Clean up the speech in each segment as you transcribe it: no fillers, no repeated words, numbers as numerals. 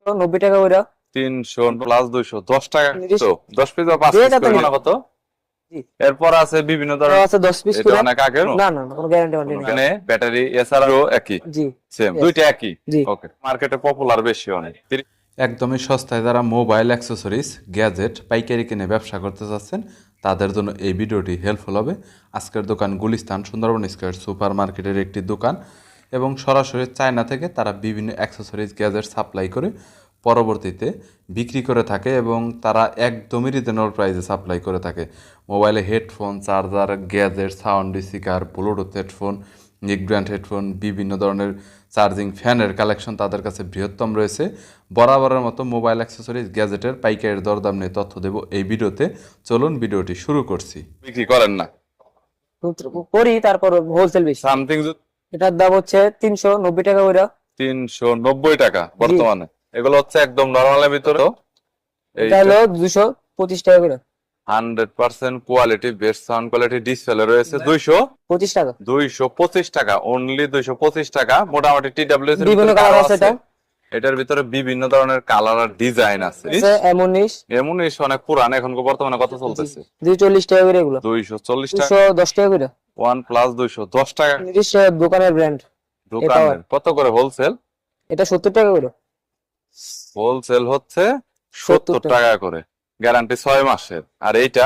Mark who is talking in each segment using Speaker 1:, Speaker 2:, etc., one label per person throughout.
Speaker 1: 90 টাকা করে।
Speaker 2: 300 প্লাস 200 10 টাকা
Speaker 1: তিরিশ।
Speaker 2: তো 10 পিস বা 5
Speaker 1: যে
Speaker 2: পিস
Speaker 1: যাতে
Speaker 2: করে
Speaker 1: নিতে
Speaker 2: না কত?
Speaker 1: জি।
Speaker 2: এরপর আছে বিভিন্ন
Speaker 1: এটাও
Speaker 2: ধরনের,
Speaker 1: আছে 10 পিস
Speaker 2: এটা
Speaker 1: করে।
Speaker 2: অনেক আগের
Speaker 1: না না না, কোনো গ্যারান্টি ওয়ারেন্টি নেই।
Speaker 2: এখানে ব্যাটারি এছাড়াও একই
Speaker 1: জি।
Speaker 2: Same
Speaker 1: Yes.
Speaker 2: দুইটা একই।
Speaker 1: জি।
Speaker 2: ওকে, মার্কেটে পপুলার বেশি অনেক। একদমই সস্তায় যারা মোবাইল অ্যাক্সেসরিজ গ্যাজেট পাইকারি কিনে ব্যবসা করতে চাচ্ছেন তাদের জন্য এই ভিডিওটি হেল্পফুল হবে। আজকের দোকান গুলিস্তান সুন্দরবন স্কয়ার সুপার মার্কেটের একটি দোকান এবং সরাসরি চায়না থেকে তারা বিভিন্ন অ্যাক্সেসরিজ গ্যাজেট সাপ্লাই করে পরবর্তীতে বিক্রি করে থাকে এবং তারা একদমই রিজনেবল প্রাইসে সাপ্লাই করে থাকে। মোবাইলে headphone, charger, gadget, sound speaker, Bluetooth headphone, নিক ব্র্যান্ড হেডফোন, বিভিন্ন ধরনের চার্জিং ফ্যানের কালেকশন তাদের কাছে বৃহত্তম রয়েছে। বরাবরের মতো মোবাইল অ্যাক্সেসরিজ গ্যাজেটের পাইকারি দরদাম নিয়ে তথ্য দেব এই ভিডিওতে। চলুন ভিডিওটি শুরু করছি। বিক্রি করেন না
Speaker 1: করি, তারপর হোলসেল বেশি।
Speaker 2: সামথিং
Speaker 1: এটার দাম হচ্ছে 390 টাকা করে।
Speaker 2: 390 টাকা বর্তমানে। এগুলো হচ্ছে একদম নরমালের ভিতরে তো
Speaker 1: এটা হলো 225 টাকা করে।
Speaker 2: 100% quality, best sound quality display রয়েছে
Speaker 1: 25 টাকা।
Speaker 2: 225 টাকা অনলি 225 টাকা। মোটামুটি টিডব্লিউএস এর
Speaker 1: বিভিন্ন
Speaker 2: ভিতরে
Speaker 1: কালার
Speaker 2: কালার
Speaker 1: আছে
Speaker 2: আছে।
Speaker 1: এটা।
Speaker 2: এটার ভিতরে বিভিন্ন ধরনের কালার আর ডিজাইন আছে।
Speaker 1: M19
Speaker 2: এমন অনেক পুরান, এখন বর্তমানে কত চলতেছে?
Speaker 1: 240 টাকা করে এগুলো।
Speaker 2: 240 টাকা।
Speaker 1: 210 টাকা করে।
Speaker 2: ওয়ান প্লাস 210 টাকা।
Speaker 1: নিজস্ব দোকানের ব্র্যান্ড।
Speaker 2: দোকানের কত করে হোলসেল?
Speaker 1: এটা 70 টাকা করে।
Speaker 2: হোলসেল হচ্ছে 70 টাকা করে, গ্যারান্টি 6 মাসের। আর এইটা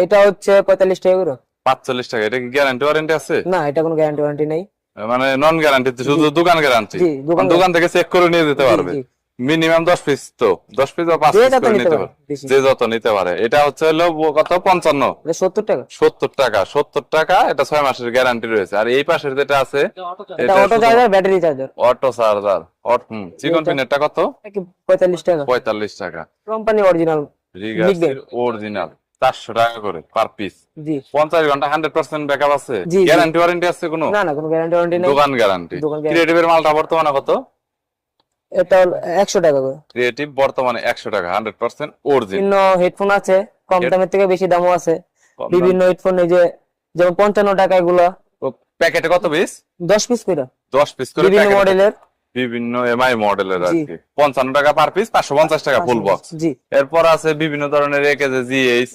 Speaker 1: এটা হচ্ছে 45 টাকা করে।
Speaker 2: 45 টাকা। এটা কি গ্যারান্টি ওয়ারেন্টি আছে?
Speaker 1: না, এটা কোনো গ্যারান্টি ওয়ারেন্টি নেই।
Speaker 2: মানে নন গ্যারান্টি, শুধু দোকান গ্যারান্টি।
Speaker 1: জি,
Speaker 2: দোকান থেকে চেক করে নিয়ে যেতে পারবে।
Speaker 1: জি।
Speaker 2: মিনিমাম 10 পিস তো 10 পিস বা 5
Speaker 1: যে
Speaker 2: পিস
Speaker 1: যত
Speaker 2: করে
Speaker 1: নিতে
Speaker 2: নিতে
Speaker 1: পারে,
Speaker 2: পারে,
Speaker 1: বেশি।
Speaker 2: যে যত নিতে পারে। এটা হচ্ছে হলো কত? 55।
Speaker 1: এটা 70 টাকা।
Speaker 2: 70 টাকা। 70 টাকা। এটা 6 মাসের গ্যারান্টি রয়েছে। আর এই পাশের যেটা আছে
Speaker 1: এটা auto charger, battery charger.
Speaker 2: Auto charger. চিকন পিনেরটা কত?
Speaker 1: 45 টাকা।
Speaker 2: 45 টাকা।
Speaker 1: Company original.
Speaker 2: রিগার্সের অরিজিনাল 400 টাকা করে পার পিস।
Speaker 1: জি।
Speaker 2: 50 ঘন্টা 100% ব্যাকআপ আছে।
Speaker 1: জি, জি।
Speaker 2: গ্যারান্টি ওয়ারেন্টি আছে কোনো?
Speaker 1: না না, কোনো গ্যারান্টি ওয়ারেন্টি নেই।
Speaker 2: দোকান গ্যারান্টি।
Speaker 1: দোকান guarantee।
Speaker 2: ক্রিয়েটিভের মালটা বর্তমানে কত?
Speaker 1: এটা হলো 100 টাকা করে।
Speaker 2: ক্রিয়েটিভ বর্তমানে 100 টাকা, 100% অরিজিনাল।
Speaker 1: বিভিন্ন হেডফোন আছে, কম দামের থেকে বেশি দামও আছে।
Speaker 2: কম দাম।
Speaker 1: বিভিন্ন হেডফোন এই যে যেমন 55 টাকা এগুলো
Speaker 2: প্যাকেটে কত পিস?
Speaker 1: 10 পিস করে।
Speaker 2: 10 পিস করে
Speaker 1: বিভিন্ন
Speaker 2: প্যাকেটে।
Speaker 1: মডেলের।
Speaker 2: বিভিন্ন এমআই মডেলের আর
Speaker 1: জি।
Speaker 2: কি। 55 টাকা পার পিস, 550 টাকা ফুল বক্স।
Speaker 1: জি।
Speaker 2: এরপর আছে বিভিন্ন ধরনের একেজে জিএইচ।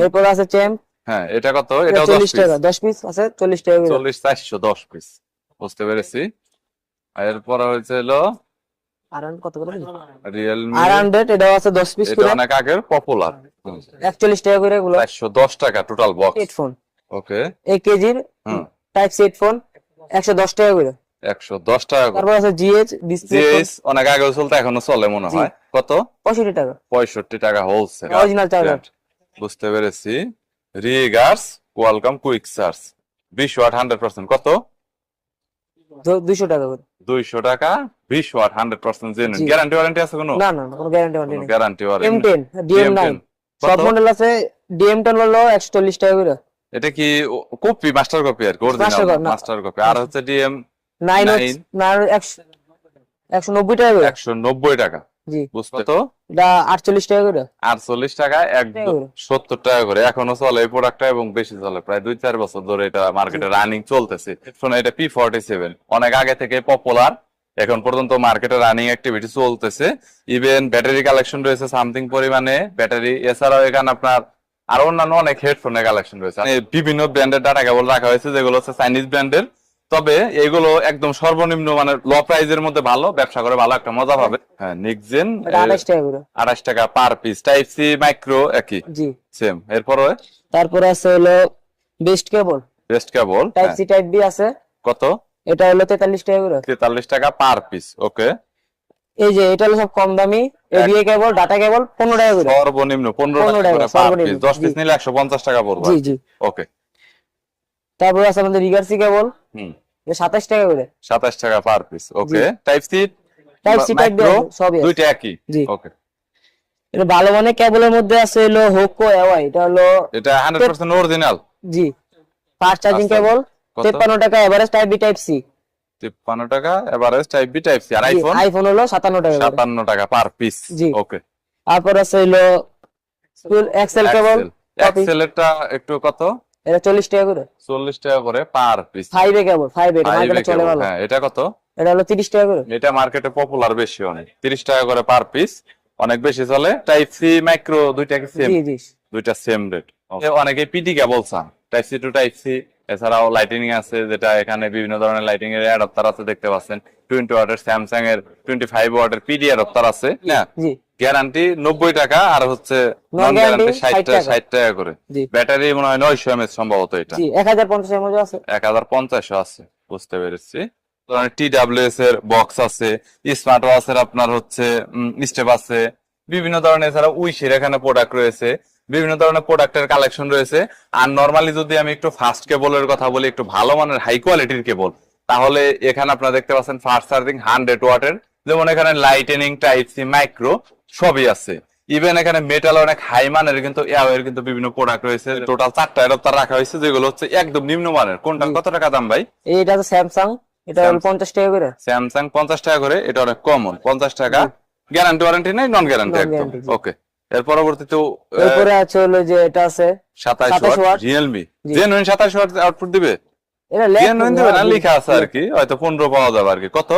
Speaker 1: এরপর আছে চ্যাম্প।
Speaker 2: হ্যাঁ, এটা কত? এটাও 10
Speaker 1: 40
Speaker 2: পিস।
Speaker 1: টাকা। 10 পিস আছে 40 টাকা করে।
Speaker 2: 40 410 পিস। বুঝতে পেরেছি। আর এরপর হচ্ছে হলো
Speaker 1: আরান কত করে?
Speaker 2: রিয়েলমি
Speaker 1: R100, এটাও আছে 10 পিস
Speaker 2: এটা
Speaker 1: করে।
Speaker 2: অনেক আগের পপুলার।
Speaker 1: 41 টাকা করে এগুলো।
Speaker 2: 410 টাকা টোটাল বক্স।
Speaker 1: হেডফোন
Speaker 2: ওকে।
Speaker 1: 1 কেজির টাইপ সি হেডফোন 110 টাকা করে।
Speaker 2: 110 টাকা করে।
Speaker 1: তারপর আছে জিএইচ ডিসপ্লে
Speaker 2: জিএস অনেক আগে চলতে, এখনো চলে মনে হয়। কত?
Speaker 1: 65 টাকা।
Speaker 2: 65 টাকা হোলসেল।
Speaker 1: Original charger.
Speaker 2: বুঝতে পেরেছি। রিগার্স কোয়ালকম কুইক চার্জ 20 ওয়াট 100%। কত?
Speaker 1: 200 টাকা করে।
Speaker 2: 200 টাকা 20 ওয়াট 100% জেনুইন।
Speaker 1: জি।
Speaker 2: গ্যারান্টি ওয়ারেন্টি আছে কোনো?
Speaker 1: না না, কোনো গ্যারান্টি ওয়ারেন্টি নেই।
Speaker 2: Guarantee warranty.
Speaker 1: M10 DM9 সব মডেল আছে। DM10 হলো 140 টাকা করে।
Speaker 2: এটা কি কপি, মাস্টার কপি আর কি? Original master copy. আর হচ্ছে ডিএম
Speaker 1: 9 না 190 টাকা করে।
Speaker 2: 190 টাকা।
Speaker 1: জি।
Speaker 2: বুঝতে তো?
Speaker 1: এটা 48 টাকা করে।
Speaker 2: 48 টাকা, একদম 70 টাকা করে। এখনো চলে এই প্রোডাক্টটা এবং বেশি চলে। প্রায় 2-4 বছর ধরে এটা মার্কেটে রানিং চলতেছে। শোনো, এটা P47 অনেক আগে থেকে পপুলার, এখন পর্যন্ত মার্কেটে রানিং অ্যাক্টিভিটি চলতেছে। ইভেন ব্যাটারি কালেকশন রয়েছে সামথিং পরিমাণে ব্যাটারি। এছাড়াও এখানে আপনার আরো অন্যান্য অনেক হেডফোনের কালেকশন রয়েছে। বিভিন্ন ব্র্যান্ডের ডাটা কেবল রাখা হয়েছে, যেগুলো হচ্ছে চাইনিজ ব্র্যান্ডের। তবে এগুলো একদম সর্বনিম্ন মানে লো প্রাইজের মধ্যে ভালো ব্যবসা করে ভালো একটা মজা পাবে। হ্যাঁ, নিকজেন
Speaker 1: 28 টাকা করে।
Speaker 2: 28 টাকা per piece. Type C micro একই।
Speaker 1: জি।
Speaker 2: সেম। এরপরে
Speaker 1: তারপর আছে হলো best cable.
Speaker 2: Best cable
Speaker 1: type C type B আছে।
Speaker 2: কত?
Speaker 1: এটা হলো 43 টাকা করে।
Speaker 2: 43 টাকা পার পিস। ওকে।
Speaker 1: এই যে এটা হলো সব কম দামি এভিএ কেবল, ডাটা কেবল 15 টাকা করে।
Speaker 2: সর্বনিম্ন 15 টাকা করে পার পিস। 10 পিস নিলে 150 টাকা পড়বে।
Speaker 1: জি জি।
Speaker 2: ওকে।
Speaker 1: তারপর আছে আমাদের রিগার্সি কেবল। এটা 27 টাকা করে।
Speaker 2: 27 টাকা per piece. Okay. Type C
Speaker 1: type C type B সবই আছে।
Speaker 2: দুইটা একই।
Speaker 1: জি।
Speaker 2: ওকে।
Speaker 1: এটা ভালো মানের কেবলের মধ্যে আছে হলো হোকো এওয়াই। এটা হলো
Speaker 2: এটা 100% অরিজিনাল।
Speaker 1: জি। ফাস্ট চার্জিং কেবল 53 টাকা। Average type B type C
Speaker 2: 53 টাকা। Average type B type C. আর
Speaker 1: আইফোন হলো 57 টাকা করে।
Speaker 2: 57 টাকা পার পিস।
Speaker 1: জি।
Speaker 2: ওকে।
Speaker 1: তারপর আছে হলো এক্সেল কেবল।
Speaker 2: এক্সেল এরটা একটু কত?
Speaker 1: এটা 40 টাকা করে।
Speaker 2: 40 টাকা করে পার পিস।
Speaker 1: 5 এ কেবল 5 এ মার্কেটে চলে ভালো।
Speaker 2: হ্যাঁ, এটা কত?
Speaker 1: এটা হলো 30 টাকা করে।
Speaker 2: এটা মার্কেটে পপুলার বেশি অনেক, 30 টাকা করে পার পিস, অনেক বেশি চলে। টাইপ সি মাইক্রো দুইটা কি সেম?
Speaker 1: জি জি
Speaker 2: দুইটা সেম রেট। অনেকে পিটি কেবল চান, type C to type C. এছাড়াও লাইটিং আছে, যেটা এখানে বিভিন্ন ধরনের লাইটিং এর অ্যাডাপ্টার আছে, দেখতে পাচ্ছেন 20 ওয়াটের স্যামসাং এর 25 ওয়াটের পিডি অ্যাডাপ্টার আছে না।
Speaker 1: জি
Speaker 2: গ্যারান্টি 90 টাকা, আর হচ্ছে
Speaker 1: নন
Speaker 2: নন গ্যারান্টি
Speaker 1: গ্যারান্টি
Speaker 2: 60 টাকা করে।
Speaker 1: জি
Speaker 2: ব্যাটারি মনে হয় 900 এমএএইচ সম্ভবত, এটা
Speaker 1: জি 1050 এর মধ্যে আছে।
Speaker 2: 1050 আছে, বুঝতে পেরেছি। TWS এর বক্স আছে, স্মার্ট ওয়াচের আপনার হচ্ছে স্টেপ আছে, বিভিন্ন ধরনের। এছাড়া উইশের এখানে প্রোডাক্ট রয়েছে, বিভিন্ন ধরনের প্রোডাক্টের কালেকশন রয়েছে। আর নরমালি যদি আমি একটু ফাস্ট কেবলের কথা বলি, একটু ভালো মানের হাই কোয়ালিটির কেবল, তাহলে এখানে আপনারা দেখতে পাচ্ছেন ফাস্ট চার্জিং 100 ওয়াটের, যেমন এখানে লাইটেনিং, টাইপ সি, মাইক্রো সবই আছে। ইভেন এখানে মেটাল অনেক হাই মানের কিন্তু এর কিন্তু বিভিন্ন প্রোডাক্ট রয়েছে। টোটাল 4টা অ্যাডাপ্টার রাখা হয়েছে, যেগুলো হচ্ছে একদম নিম্নমানের। কোনটা কত টাকা দাম ভাই?
Speaker 1: এইটা আছে স্যামসাং, এটা হলো 50 টাকা করে।
Speaker 2: স্যামসাং 50 টাকা করে, এটা অনেক কমন 50 টাকা। গ্যারান্টি ওয়ারেন্টি নেই, নন গ্যারান্টি
Speaker 1: Non
Speaker 2: একদম।
Speaker 1: guarantee, জি।
Speaker 2: ওকে, এর পরবর্তীতে
Speaker 1: এরপরে আছে হলো যে এটা আছে
Speaker 2: 27 ওয়াট
Speaker 1: ওয়াট।
Speaker 2: রিয়েলমি
Speaker 1: জি।
Speaker 2: জেনুইন 27 ওয়াট আউটপুট দিবে।
Speaker 1: এটা
Speaker 2: জেনুইন দিবে না, লেখা আছে আর কি, হয়তো 15 পাওয়া যাবে আর কি। কত?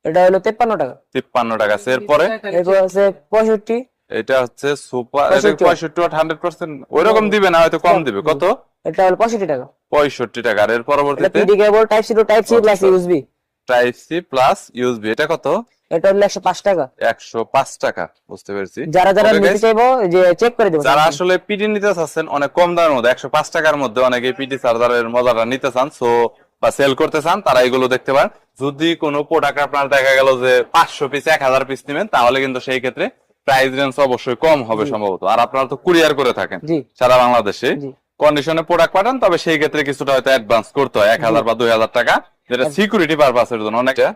Speaker 1: এটা হলো 53 টাকা।
Speaker 2: 53 টাকা আছে। এরপরে
Speaker 1: এরপর আছে 65,
Speaker 2: এটা হচ্ছে সুপার, এটা
Speaker 1: 65
Speaker 2: 65 ওয়াট 100%, ওইরকম দিবে না, হয়তো কম দিবে। কত?
Speaker 1: এটা হলো 65 টাকা।
Speaker 2: 65 টাকা। আর এর
Speaker 1: এটা
Speaker 2: পরবর্তীতে
Speaker 1: PD cable type C to type C plus USB,
Speaker 2: type C plus USB, এটা কত?
Speaker 1: এটা হলো 105 টাকা।
Speaker 2: 105 টাকা, বুঝতে পেরেছি।
Speaker 1: যারা যারা
Speaker 2: Okay,
Speaker 1: নিতে
Speaker 2: guys,
Speaker 1: চাইবো যে চেক করে দেবো।
Speaker 2: যারা আসলে পিডি নিতে চাচ্ছেন অনেক কম দামের মধ্যে, 105 টাকার মধ্যে অনেকে পিডি চার্জারের মজাটা নিতে চান, সো বা সেল করতে চান, তারা এগুলো দেখতে পারেন। যদি কোনো প্রোডাক্ট আপনার দেখা গেল যে 500 পিস 1000 পিস নেবেন, তাহলে কিন্তু সেই ক্ষেত্রে প্রাইস রেঞ্জ অবশ্যই কম হবে সম্ভবত। আর আপনারা তো কুরিয়ার করে থাকেন
Speaker 1: জি
Speaker 2: সারা বাংলাদেশে,
Speaker 1: জি
Speaker 2: কন্ডিশনে প্রোডাক্ট পাঠান, তবে সেই ক্ষেত্রে কিছুটা হয়তো অ্যাডভান্স করতে হয়, 1000 বা 2000 টাকা, যেটা সিকিউরিটি পারপাসের জন্য। অনেকটা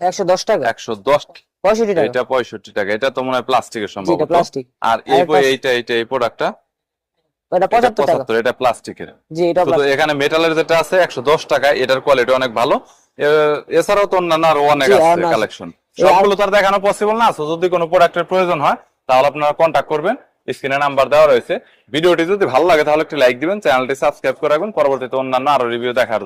Speaker 1: 110 টাকা।
Speaker 2: 110,
Speaker 1: 65 টাকা।
Speaker 2: এটা 65 টাকা। এটা তো মনে হয় প্লাস্টিকের
Speaker 1: জি, এটা
Speaker 2: সম্ভবত।
Speaker 1: প্লাস্টিক।
Speaker 2: আর
Speaker 1: আর একটা
Speaker 2: এইটা এই প্রোডাক্টটা
Speaker 1: এটা 75 টাকা।
Speaker 2: 75, এটা প্লাস্টিকের।
Speaker 1: জি এটা
Speaker 2: শুধু
Speaker 1: প্লাস্টিক।
Speaker 2: এখানে মেটালের যেটা আছে 110 টাকা, এটার কোয়ালিটি অনেক ভালো। এছাড়াও তো অন্যান্য আরো অনেক
Speaker 1: জি,
Speaker 2: আছে
Speaker 1: অন্য আছে।
Speaker 2: কালেকশন, সবগুলো তো আর দেখানো পসিবল না। So, যদি কোনো প্রোডাক্টের প্রয়োজন হয়, তাহলে আপনারা কন্ট্যাক্ট করবেন, স্ক্রিনে নাম্বার দেওয়া রয়েছে। ভিডিওটি যদি ভালো লাগে তাহলে একটি লাইক দিবেন, চ্যানেলটি সাবস্ক্রাইব করে রাখবেন, পরবর্তীতে অন্যান্য আরো রিভিউ দেখার